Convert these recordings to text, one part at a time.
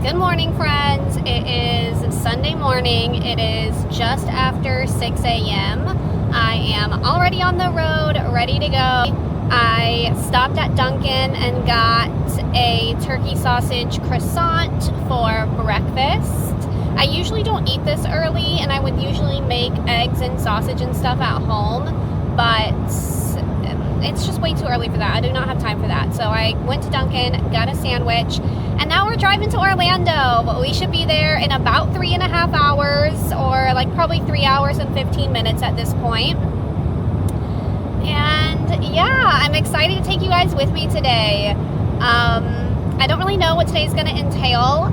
Good morning, friends. It is Sunday morning. It is just after 6 a.m. I am already on the road, ready to go. I stopped at Dunkin' and got a turkey sausage croissant for breakfast. I usually don't eat this early, and I would usually make eggs and sausage and stuff at home, but it's just way too early for that. I do not have time for that. So I went to Dunkin', got a sandwich, and now we're driving to Orlando. We should be there in about 3.5 hours, or like probably 3 hours and 15 minutes at this point. And yeah, I'm excited to take you guys with me today. I don't really know what today's going to entail.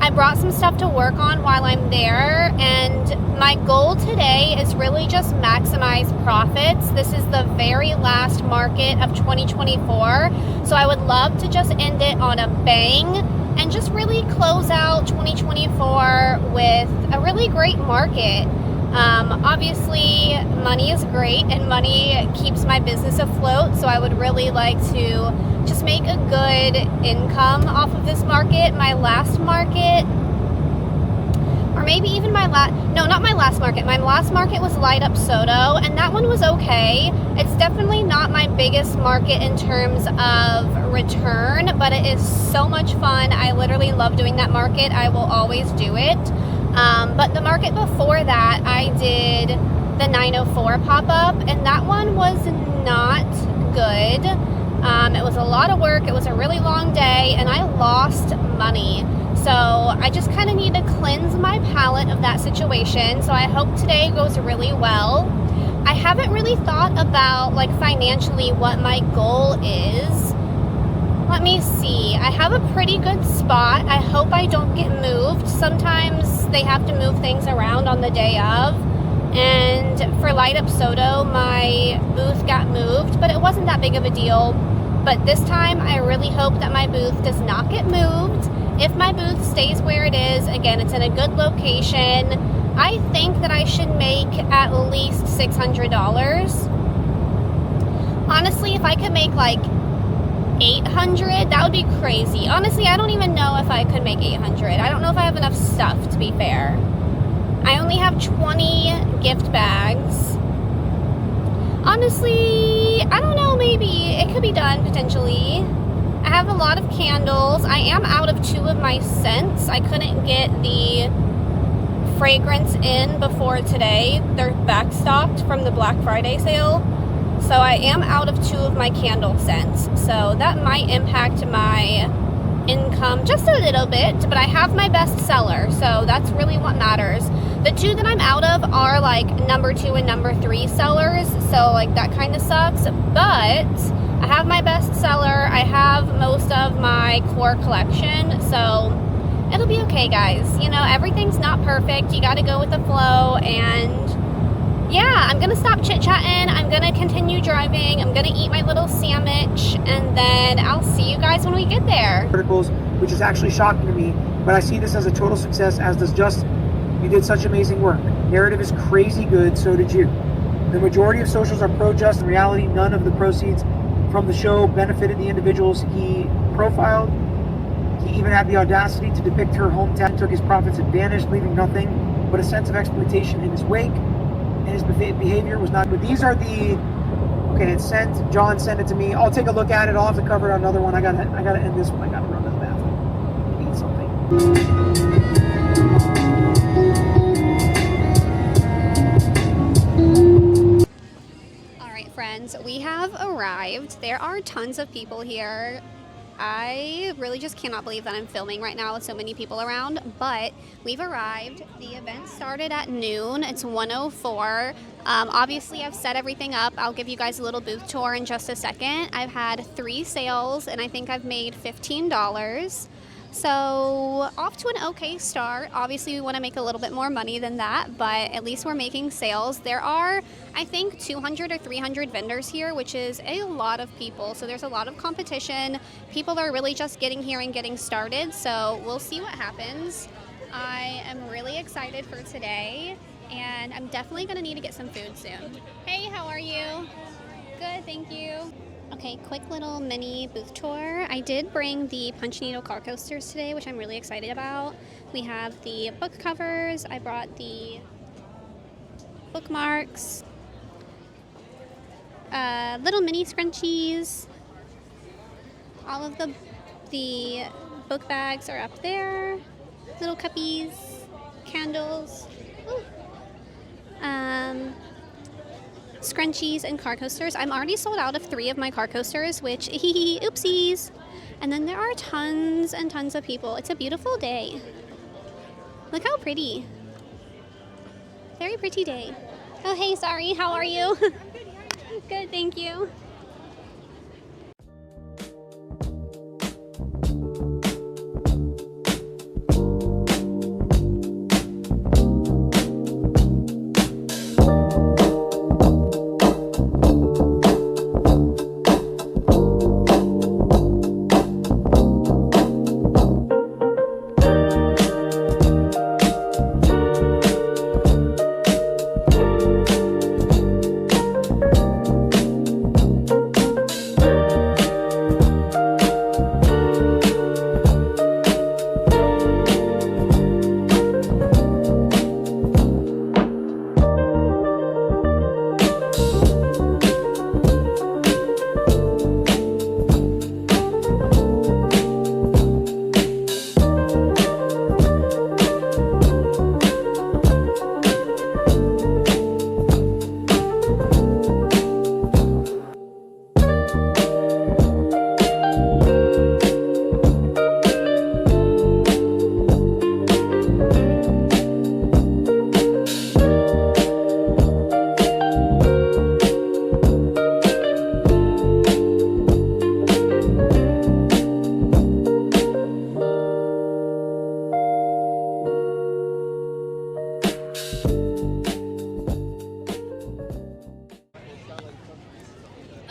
I brought some stuff to work on while I'm there, and my goal today is really just maximize profits. This is the very last market of 2024, so I would love to just end it on a bang and just really close out 2024 with a really great market. Obviously, money is great and money keeps my business afloat, so I would really like to just make a good income off of this market. My last market, or maybe even my last market was Light Up Soto, and that one was okay. It's definitely not my biggest market in terms of return, but it is so much fun. I literally love doing that market. I will always do it. But the market before that, I did the 904 pop-up, and that one was not good. It was a lot of work. It was a really long day, and I lost money. So I just kind of need to cleanse my palate of that situation. So I hope today goes really well. I haven't really thought about, like, financially what my goal is. Let me see. I have a pretty good spot. I hope I don't get moved. Sometimes they have to move things around on the day of. And for Light Up Soto, my booth got moved, but it wasn't that big of a deal. But this time, I really hope that my booth does not get moved. If my booth stays where it is, again, it's in a good location, I think that I should make at least $600. Honestly, if I could make like 800, that would be crazy. Honestly, I don't even know if I could make 800. I don't know if I have enough stuff, to be fair. I only have 20 gift bags. Honestly, I don't know, maybe it could be done potentially. I have a lot of candles. I am out of 2 of my scents. I couldn't get the fragrance in before today. They're backstocked from the Black Friday sale. So I am out of 2 of my candle scents. So that might impact my income just a little bit, but I have my best seller, so that's really what matters. The 2 that I'm out of are like number 2 and number 3 sellers, so like that kind of sucks, but I have my best seller. I have most of my core collection, so it'll be okay, guys. You know, everything's not perfect. You got to go with the flow, and yeah, I'm gonna stop chit-chatting. I'm gonna continue driving. I'm gonna eat my little sandwich, and then I'll see you guys when we get there. Articles, which is actually shocking to me, but I see this as a total success, as does Just. You did such amazing work. Narrative is crazy good, so did you. The majority of socials are pro-Just. In reality, none of the proceeds from the show benefited the individuals he profiled. He even had the audacity to depict her hometown, took his profits and vanished, leaving nothing but a sense of exploitation in his wake. And his behavior was not good. These are the, okay, it's sent. John sent it to me. I'll take a look at it. I'll have to cover another one. I gotta end this one. I gotta run to the bathroom. Eat something. All right, friends, we have arrived. There are tons of people here. I really just cannot believe that I'm filming right now with so many people around, but we've arrived. The event started at noon. It's 1:04. Obviously, I've set everything up. I'll give you guys a little booth tour in just a second. I've had 3 sales, and I think I've made $15. So off to an okay start. Obviously, we want to make a little bit more money than that, but at least we're making sales. There are, I think, 200 or 300 vendors here, which is a lot of people. So there's a lot of competition. People are really just getting here and getting started. So we'll see what happens. I am really excited for today, and I'm definitely going to need to get some food soon. Hey, how are you? Good, thank you. Okay, quick little mini booth tour. I did bring the punch needle car coasters today, which I'm really excited about. We have the book covers. I brought the bookmarks, little mini scrunchies. All of the book bags are up there. Little cuppies, candles, scrunchies, and car coasters. I'm already sold out of 3 of my car coasters, which oopsies. And then there are tons and tons of people. It's a beautiful day. Look how pretty. Very pretty day. Oh, hey, sorry. How are you? I'm good. How are you? Good, thank you.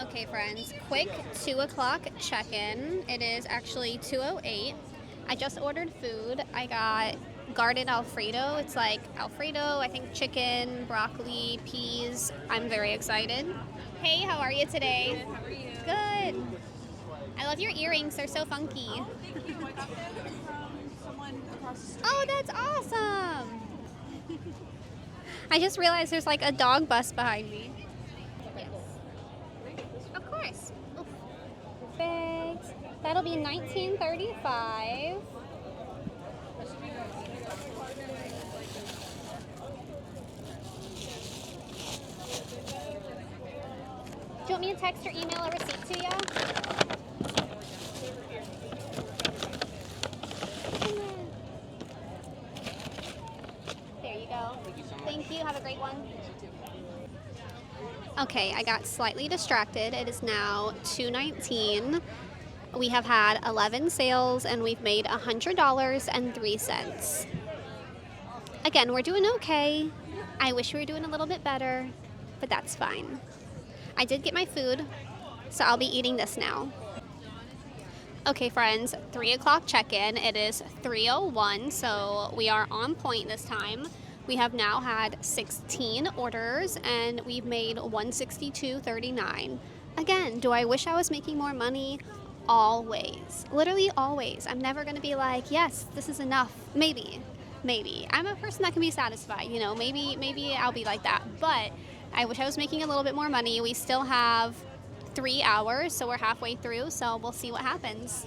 Okay, friends, quick 2 o'clock check-in. It is actually 2:08. I just ordered food. I got garden Alfredo. It's like Alfredo, I think chicken, broccoli, peas. I'm very excited. Hey, how are you today? Good, how are you? Good. I love your earrings. They're so funky. Oh, thank you. I got them from someone across the street. Oh, that's awesome. I just realized there's like a dog bus behind me. Yes. Of course. Oof. Perfect. That'll be $19.35. Do you want me to text or email a receipt to you? There you go. Thank you so much. Thank you. Have a great one. Okay, I got slightly distracted. It is now 2:19. We have had 11 sales and we've made $100.03. Again, we're doing okay. I wish we were doing a little bit better, but that's fine. I did get my food, so I'll be eating this now. Okay, friends, 3 o'clock check-in. It is 3:01, so we are on point this time. We have now had 16 orders, and we've made $162.39. Again, do I wish I was making more money? Always. Literally always. I'm never going to be like, yes, this is enough. Maybe. I'm a person that can be satisfied, you know. Maybe I'll be like that. But I wish I was making a little bit more money. We still have 3 hours, so we're halfway through, so we'll see what happens.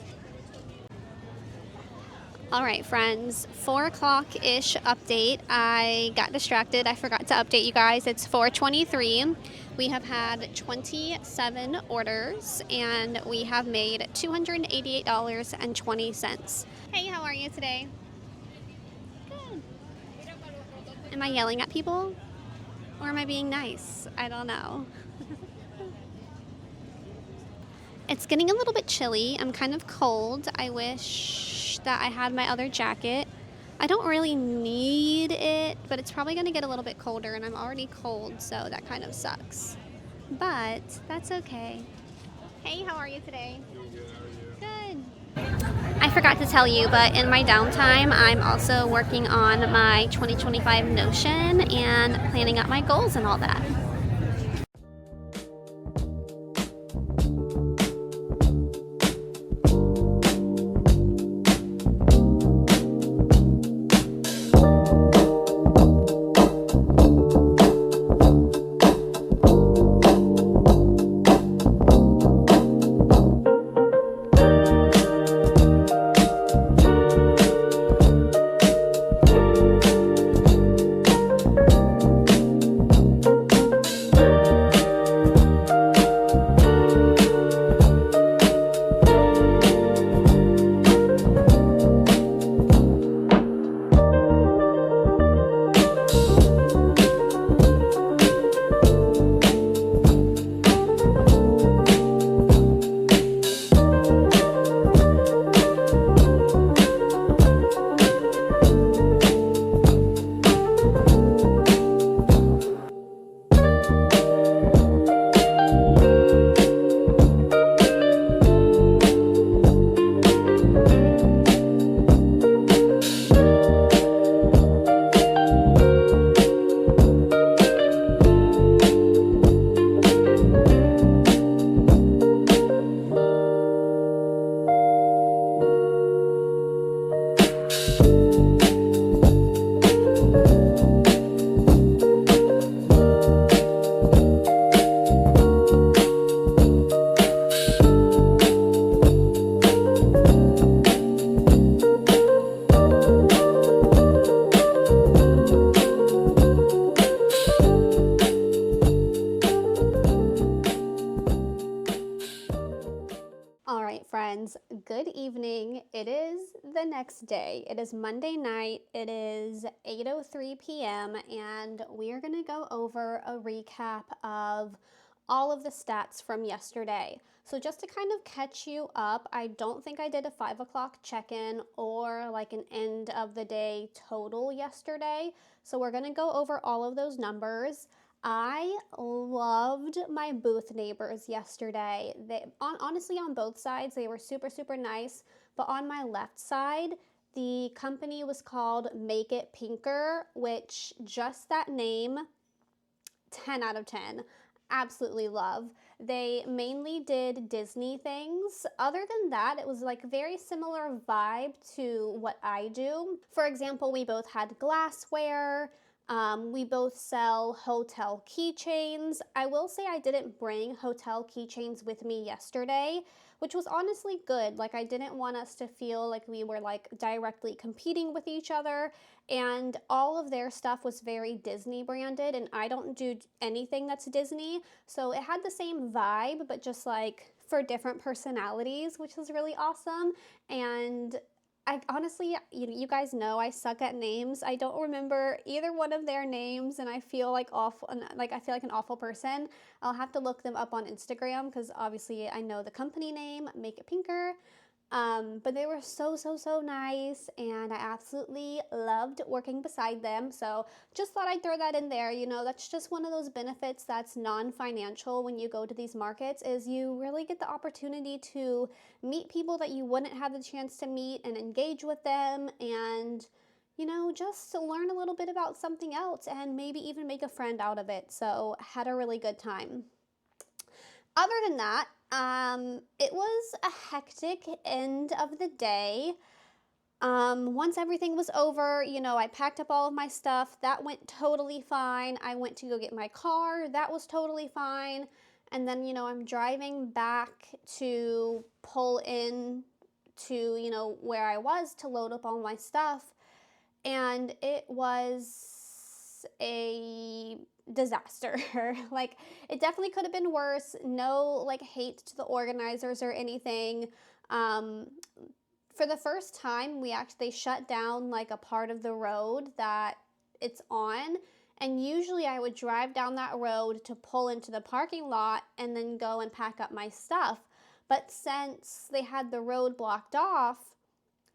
All right, friends, 4 o'clock-ish update. I got distracted. I forgot to update you guys. It's 4:23. We have had 27 orders, and we have made $288.20. Hey, how are you today? Good. Am I yelling at people? Or am I being nice? I don't know. It's getting a little bit chilly. I'm kind of cold. I wish that I had my other jacket. I don't really need it, but it's probably going to get a little bit colder, and I'm already cold, so that kind of sucks. But that's okay. Hey, how are you today? Doing good, how are you? Good. I forgot to tell you, but in my downtime, I'm also working on my 2025 Notion and planning out my goals and all that. friends, good evening. It is the next day. It is Monday night. It is 8:03 p.m. and we are going to go over a recap of all of the stats from yesterday. So just to kind of catch you up, I don't think I did a 5 o'clock check-in or like an end of the day total yesterday. So we're going to go over all of those numbers. I loved my booth neighbors yesterday. Honestly, on both sides, they were super, super nice. But on my left side, the company was called Make It Pinker, which just that name, 10 out of 10. Absolutely love. They mainly did Disney things. Other than that, it was like a very similar vibe to what I do. For example, we both had glassware. We both sell hotel keychains. I will say I didn't bring hotel keychains with me yesterday, which was honestly good. Like I didn't want us to feel like we were like directly competing with each other, and all of their stuff was very Disney branded, and I don't do anything that's Disney. So it had the same vibe, but just like for different personalities, which was really awesome. And I honestly, you guys know I suck at names. I don't remember either one of their names, and I feel like awful, like I feel like an awful person. I'll have to look them up on Instagram because obviously I know the company name, Make It Pinker. But they were so, so, so nice, and I absolutely loved working beside them. So just thought I'd throw that in there. You know, that's just one of those benefits that's non-financial when you go to these markets, is you really get the opportunity to meet people that you wouldn't have the chance to meet and engage with them, and you know, just to learn a little bit about something else and maybe even make a friend out of it. So had a really good time. Other than that, it was a hectic end of the day. Once everything was over, you know, I packed up all of my stuff. That went totally fine. I went to go get my car. That was totally fine. And then, you know, I'm driving back to pull in to, you know, where I was to load up all my stuff. And it was a disaster. Like, it definitely could have been worse. No, like, hate to the organizers or anything. For the first time, they shut down like a part of the road that it's on. And usually I would drive down that road to pull into the parking lot and then go and pack up my stuff. But since they had the road blocked off,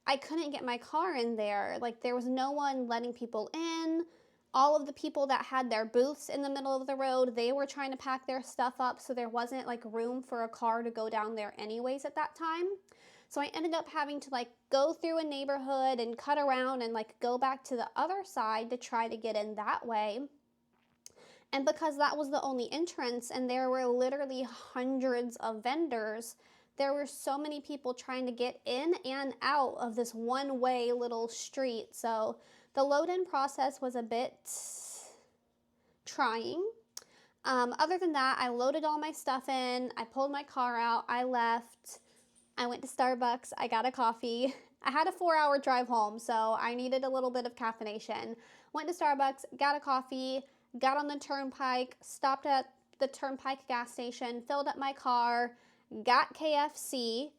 I couldn't get my car in there. Like, there was no one letting people in. All of the people that had their booths in the middle of the road, they were trying to pack their stuff up, so there wasn't like room for a car to go down there anyways at that time. So I ended up having to like go through a neighborhood and cut around and like go back to the other side to try to get in that way. And because that was the only entrance and there were literally hundreds of vendors, there were so many people trying to get in and out of this one-way little street. So the load-in process was a bit trying. Other than that, I loaded all my stuff in. I pulled my car out. I left. I went to Starbucks. I got a coffee. I had a 4-hour drive home, so I needed a little bit of caffeination. Went to Starbucks, got a coffee, got on the turnpike, stopped at the turnpike gas station, filled up my car, got KFC.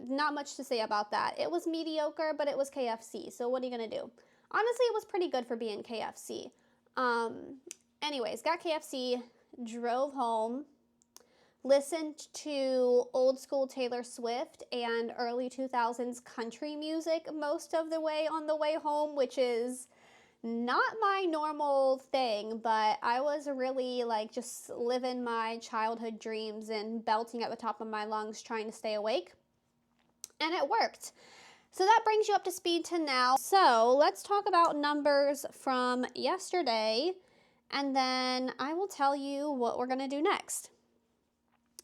Not much to say about that. It was mediocre, but it was KFC, so what are you gonna do? Honestly, it was pretty good for being KFC. Anyways, got KFC, drove home, listened to old school Taylor Swift and early 2000s country music most of the way on the way home, which is not my normal thing, but I was really like just living my childhood dreams and belting at the top of my lungs trying to stay awake. And it worked. So that brings you up to speed to now. So let's talk about numbers from yesterday, and then I will tell you what we're gonna do next.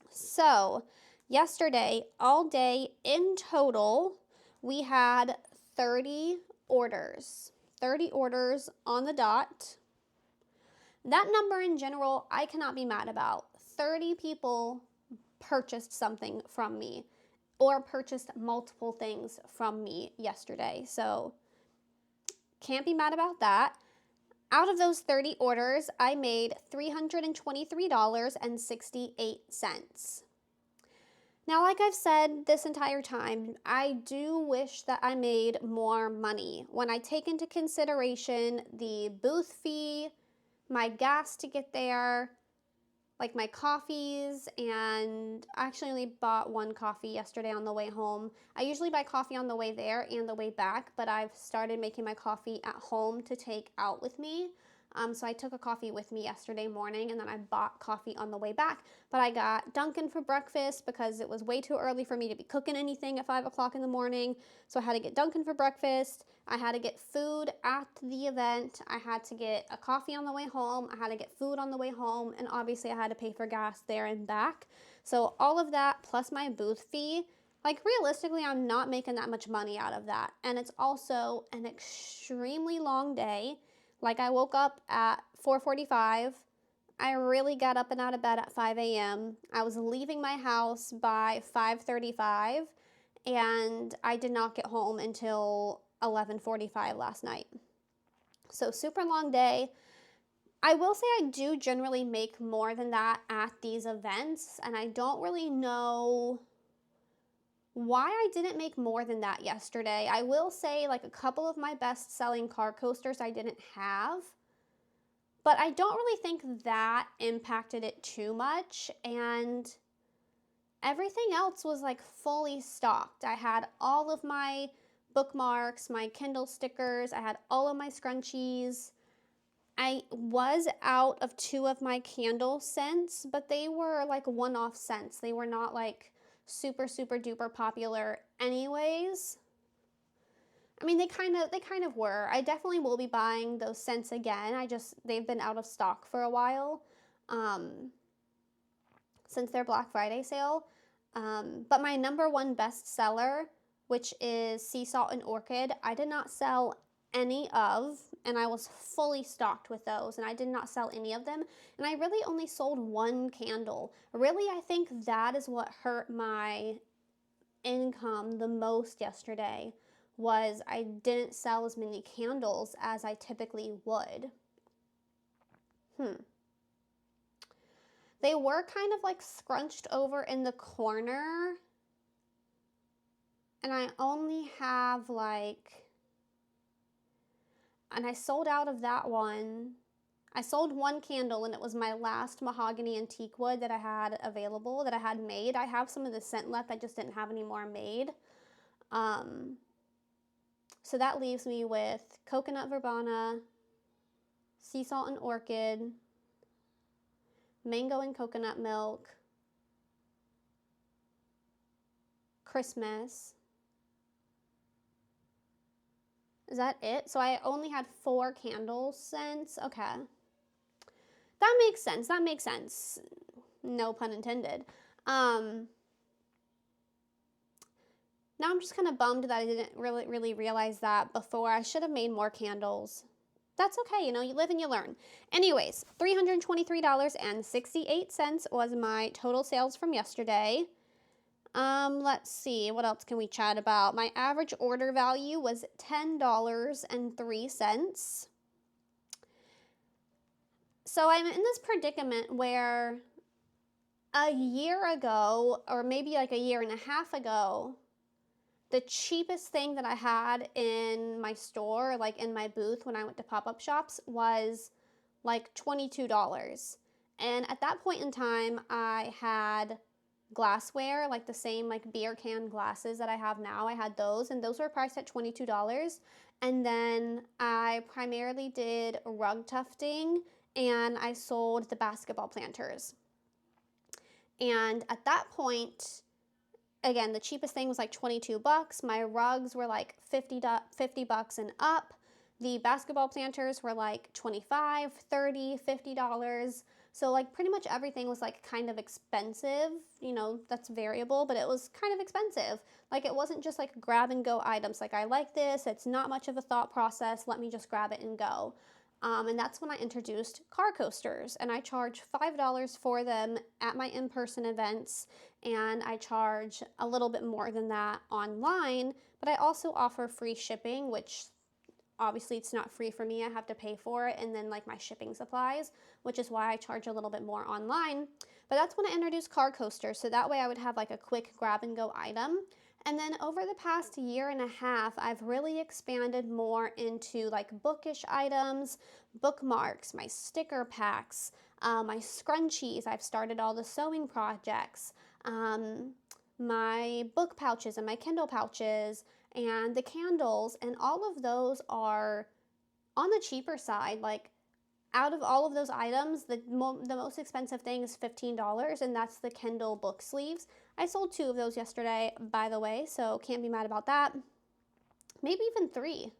So yesterday, all day in total, we had 30 orders. 30 orders on the dot. That number in general, I cannot be mad about. 30 people purchased something from me or purchased multiple things from me yesterday. So can't be mad about that. Out of those 30 orders, I made $323.68. Now, like I've said this entire time, I do wish that I made more money. When I take into consideration the booth fee, my gas to get there, like my coffees, and I actually only bought one coffee yesterday on the way home. I usually buy coffee on the way there and the way back, but I've started making my coffee at home to take out with me. So I took a coffee with me yesterday morning, and then I bought coffee on the way back. But I got Dunkin' for breakfast because it was way too early for me to be cooking anything at 5 o'clock in the morning. So I had to get Dunkin' for breakfast. I had to get food at the event. I had to get a coffee on the way home. I had to get food on the way home. And obviously I had to pay for gas there and back. So all of that plus my booth fee, like realistically, I'm not making that much money out of that. And it's also an extremely long day. Like I woke up at 4:45. I really got up and out of bed at 5 a.m. I was leaving my house by 5:35, and I did not get home until 11:45 last night. So super long day. I will say I do generally make more than that at these events, and I don't really know why I didn't make more than that yesterday. I will say like a couple of my best selling car coasters I didn't have, but I don't really think that impacted it too much, and everything else was like fully stocked. I had all of my bookmarks, my Kindle stickers, I had all of my scrunchies. I was out of 2 of my candle scents, but they were like one-off scents. They were not like super duper popular anyways. I mean, they kind of were. I definitely will be buying those scents again. They've been out of stock for a while since their Black Friday sale. But my number one best seller, which is Sea Salt and Orchid, I did not sell any of, and I was fully stocked with those, and I did not sell any of them, and I really only sold 1 candle. Really, I think that is what hurt my income the most yesterday, was I didn't sell as many candles as I typically would. They were kind of like scrunched over in the corner, and I only have and I sold out of that one. I sold 1 candle, and it was my last mahogany antique wood that I had available, that I had made. I have some of the scent left, I just didn't have any more made. So that leaves me with coconut verbena, sea salt and orchid, mango and coconut milk, Christmas. Is that it? So I only had 4 candle scents. Okay. That makes sense. That makes sense. No pun intended. Now I'm just kind of bummed that I didn't really realize that before. I should have made more candles. That's okay, you know, you live and you learn. Anyways, $323.68 was my total sales from yesterday. Let's see, what else can we chat about? My average order value was $10.03. So I'm in this predicament where a year ago, or maybe like a year and a half ago, the cheapest thing that I had in my store, like in my booth when I went to pop-up shops, was like $22. And at that point in time, I had glassware, like the same like beer can glasses that I have now. I had those, and those were priced at $22. And then I primarily did rug tufting, and I sold the basketball planters. And at that point, again, the cheapest thing was like $22. My rugs were like $50 and up. The basketball planters were like $25, $30, $50. So like pretty much everything was like kind of expensive. You know, that's variable, but it was kind of expensive. Like it wasn't just like grab and go items. Like I like this, it's not much of a thought process, let me just grab it and go. And that's when I introduced car coasters, and I charge $5 for them at my in-person events, and I charge a little bit more than that online, but I also offer free shipping, which obviously it's not free for me. I have to pay for it, and then like my shipping supplies, which is why I charge a little bit more online. But that's when I introduced car coasters, so that way I would have like a quick grab and go item. And then over the past year and a half, I've really expanded more into like bookish items, bookmarks, my sticker packs, my scrunchies. I've started all the sewing projects, my book pouches and my Kindle pouches, and the candles, and all of those are on the cheaper side. Like, out of all of those items, the most expensive thing is $15, and that's the Kindle book sleeves. I sold 2 of those yesterday, by the way, so can't be mad about that. Maybe even 3.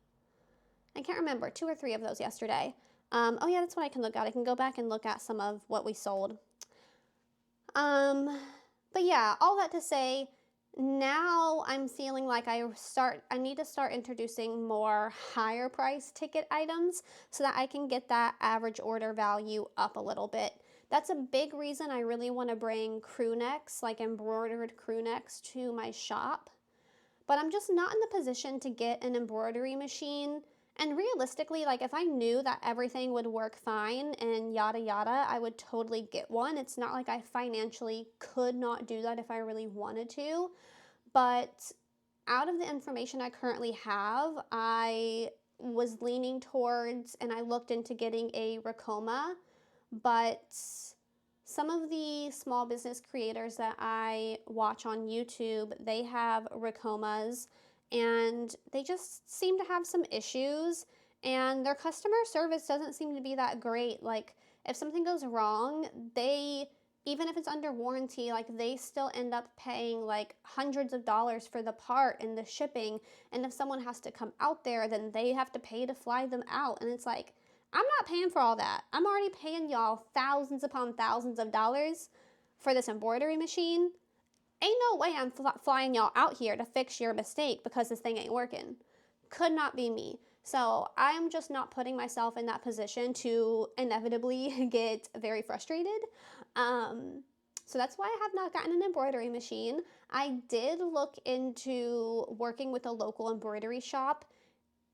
I can't remember, 2 or 3 of those yesterday. Oh yeah, that's what I can look at. I can go back and look at some of what we sold. But yeah, all that to say, now I'm feeling like I need to start introducing more higher price ticket items so that I can get that average order value up a little bit. That's a big reason I really want to bring crew necks, like embroidered crew necks, to my shop. But I'm just not in the position to get an embroidery machine. And realistically, like if I knew that everything would work fine and yada yada, I would totally get one. It's not like I financially could not do that if I really wanted to. But out of the information I currently have, I was leaning towards, and I looked into getting a Ricoma, but some of the small business creators that I watch on YouTube, they have Ricomas, and they just seem to have some issues, and their customer service doesn't seem to be that great. Like, if something goes wrong, even if it's under warranty, like they still end up paying like hundreds of dollars for the part and the shipping, and if someone has to come out there, then they have to pay to fly them out, and it's like, I'm not paying for all that. I'm already paying y'all thousands upon thousands of dollars for this embroidery machine. Ain't no way I'm flying y'all out here to fix your mistake because this thing ain't working. Could not be me. So I'm just not putting myself in that position to inevitably get very frustrated. So that's why I have not gotten an embroidery machine. I did look into working with a local embroidery shop,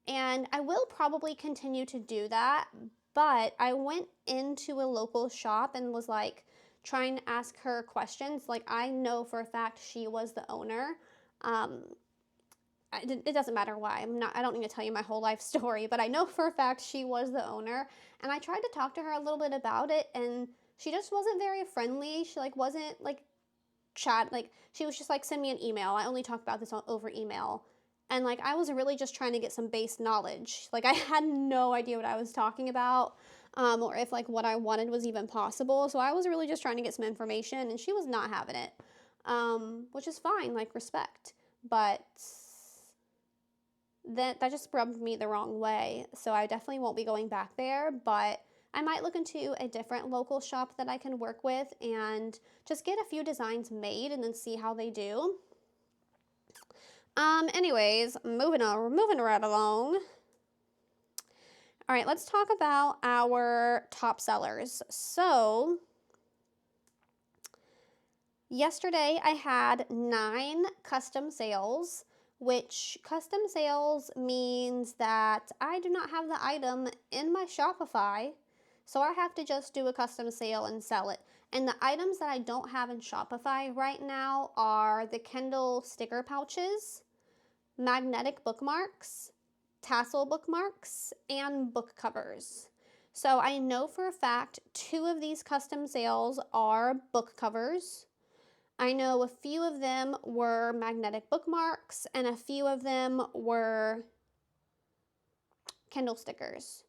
and I will probably continue to do that, but I went into a local shop and was like trying to ask her questions. Like, I know for a fact she was the owner. It doesn't matter why. I don't need to tell you my whole life story, but I know for a fact she was the owner, and I tried to talk to her a little bit about it, and she just wasn't very friendly. She like wasn't like she was just like, send me an email. I only talk about this over email. And like, I was really just trying to get some base knowledge. Like, I had no idea what I was talking about, or if like what I wanted was even possible. So I was really just trying to get some information, and she was not having it, which is fine, like, respect. But that just rubbed me the wrong way. So I definitely won't be going back there, but I might look into a different local shop that I can work with and just get a few designs made and then see how they do. Anyways, moving right along. All right, let's talk about our top sellers. So, yesterday I had 9 custom sales, which custom sales means that I do not have the item in my Shopify, so I have to just do a custom sale and sell it. And the items that I don't have in Shopify right now are the Kindle sticker pouches, magnetic bookmarks, tassel bookmarks, and book covers. So I know for a fact 2 of these custom sales are book covers. I know a few of them were magnetic bookmarks, and a few of them were Kindle stickers.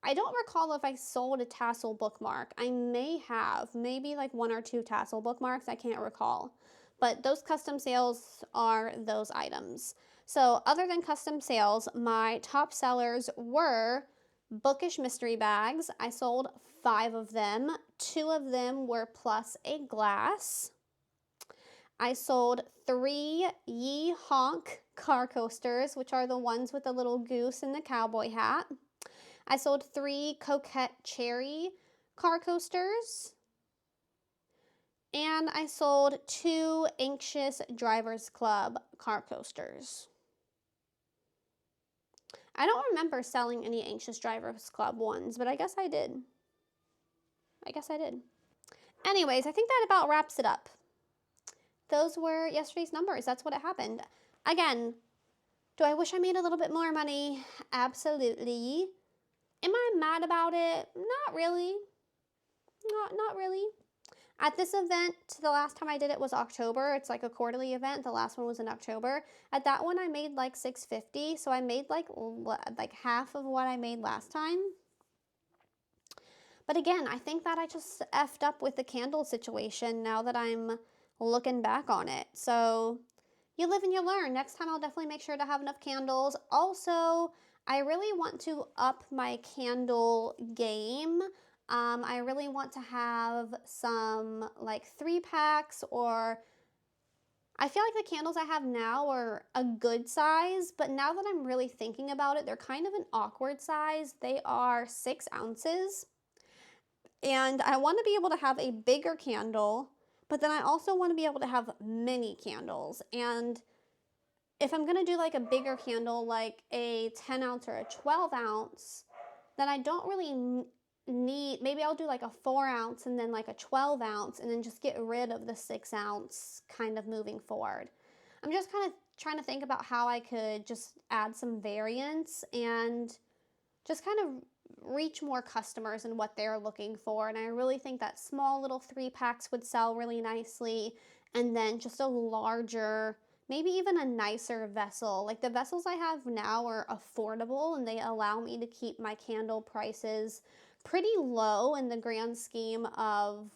I don't recall if I sold a tassel bookmark. I may have, maybe like 1 or 2 tassel bookmarks, I can't recall. But those custom sales are those items. So other than custom sales, my top sellers were bookish mystery bags. I sold 5 of them. 2 of them were plus a glass. I sold 3 Yee Honk car coasters, which are the ones with the little goose and the cowboy hat. I sold 3 Coquette Cherry car coasters. And I sold 2 Anxious Drivers Club car coasters. I don't remember selling any Anxious Drivers Club ones, but I guess I did. Anyways, I think that about wraps it up. Those were yesterday's numbers. That's what happened. Again, do I wish I made a little bit more money? Absolutely. Am I mad about it? Not really. Not really. At this event, the last time I did it was October. It's like a quarterly event. The last one was in October. At that one, I made like $650. So I made like half of what I made last time. But again, I think that I just effed up with the candle situation now that I'm looking back on it. So you live and you learn. Next time I'll definitely make sure to have enough candles. Also, I really want to up my candle game. I really want to have some like 3-packs, or I feel like the candles I have now are a good size, but now that I'm really thinking about it, they're kind of an awkward size. They are 6 ounces, and I want to be able to have a bigger candle, but then I also want to be able to have mini candles. And if I'm going to do like a bigger candle, like a 10 ounce or a 12 ounce, then I don't really need, maybe I'll do like a 4 ounce and then like a 12 ounce and then just get rid of the 6 ounce kind of moving forward. I'm just kind of trying to think about how I could just add some variance and just kind of reach more customers and what they're looking for. And I really think that small little 3-packs would sell really nicely, and then just a larger, maybe even a nicer vessel. Like the vessels I have now are affordable and they allow me to keep my candle prices pretty low in the grand scheme of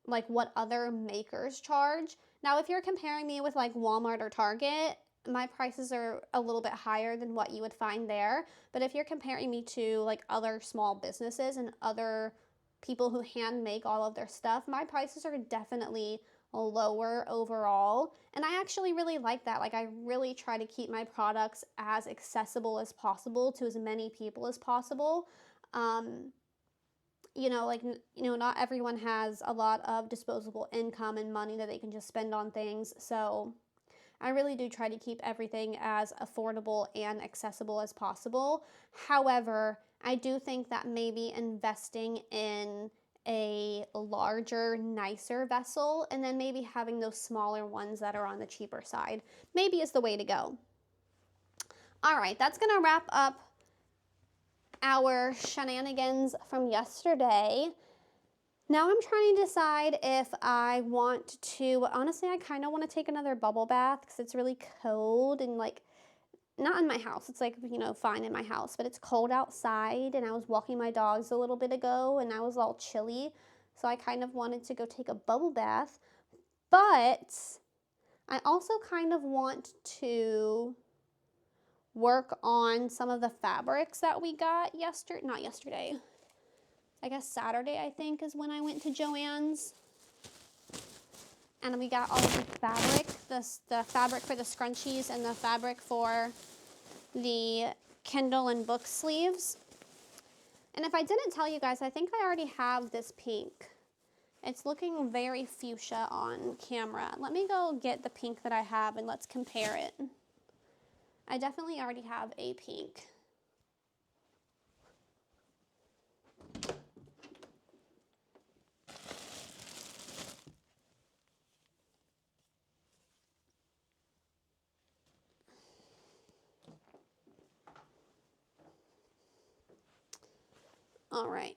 like what other makers charge. Now, if you're comparing me with like Walmart or Target, my prices are a little bit higher than what you would find there. But if you're comparing me to like other small businesses and other people who hand make all of their stuff, my prices are definitely lower overall. And I actually really like that. Like I really try to keep my products as accessible as possible to as many people as possible. Not everyone has a lot of disposable income and money that they can just spend on things. So I really do try to keep everything as affordable and accessible as possible. However, I do think that maybe investing in a larger, nicer vessel and then maybe having those smaller ones that are on the cheaper side maybe is the way to go. All right, that's going to wrap up our shenanigans from yesterday. Now I'm trying to decide if I want to, honestly, I kind of want to take another bubble bath because it's really cold and like, not in my house. It's like, fine in my house, but it's cold outside and I was walking my dogs a little bit ago and I was all chilly. So I kind of wanted to go take a bubble bath, but I also kind of want to work on some of the fabrics that we got not yesterday. I guess Saturday, I think, is when I went to Joann's. And we got all of the fabric, the fabric for the scrunchies and the fabric for the Kindle and book sleeves. And if I didn't tell you guys, I think I already have this pink. It's looking very fuchsia on camera. Let me go get the pink that I have and let's compare it. I definitely already have a pink. All right,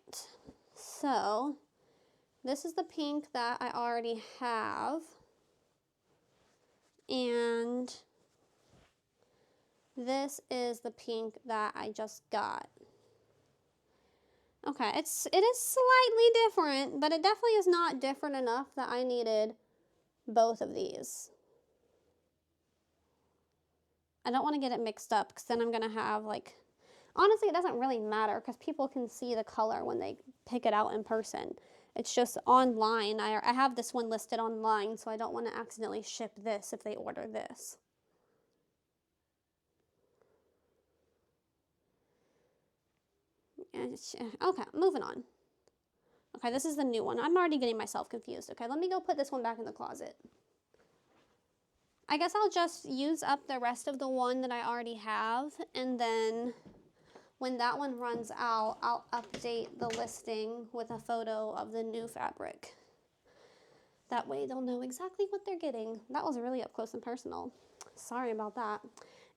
so this is the pink that I already have, and this is the pink that I just got. Okay, it is slightly different, but it definitely is not different enough that I needed both of these. I don't want to get it mixed up because then I'm going to have like, honestly, it doesn't really matter because people can see the color when they pick it out in person. It's just online. I have this one listed online, so I don't want to accidentally ship this if they order this. Okay, moving on. Okay, this is the new one. I'm already getting myself confused. Okay, let me go put this one back in the closet. I guess I'll just use up the rest of the one that I already have, and then when that one runs out, I'll update the listing with a photo of the new fabric. That way they'll know exactly what they're getting. That was really up close and personal. Sorry about that.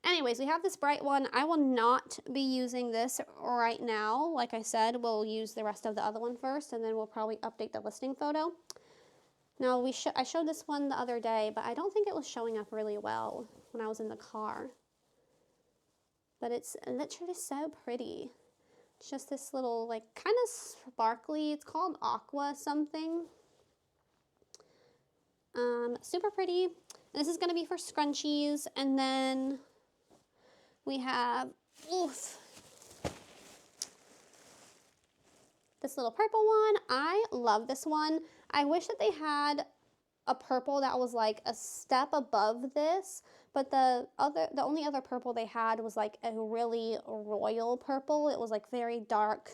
Anyways, we have this bright one. I will not be using this right now. Like I said, we'll use the rest of the other one first, and then we'll probably update the listing photo. Now, I showed this one the other day, but I don't think it was showing up really well when I was in the car. But it's literally so pretty. It's just this little, like, kind of sparkly. It's called Aqua something. Super pretty. And this is going to be for scrunchies. And then we have, this little purple one. I love this one. I wish that they had a purple that was like a step above this, but the only other purple they had was like a really royal purple. It was like very dark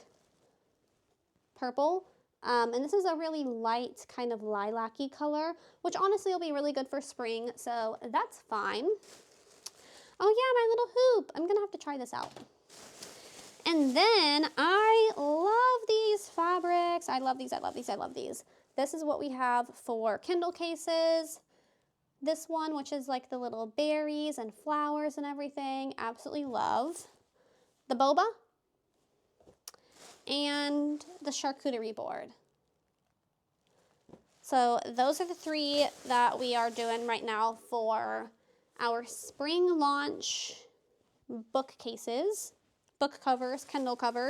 purple. And this is a really light kind of lilac-y color, which honestly will be really good for spring, so that's fine. Oh yeah, my little hoop. I'm gonna have to try this out. And then I love these fabrics. I love these, I love these, I love these. This is what we have for Kindle cases. This one, which is like the little berries and flowers and everything, absolutely love. The boba and the charcuterie board. So those are the three that we are doing right now for our spring launch bookcases, book covers, Kindle covers.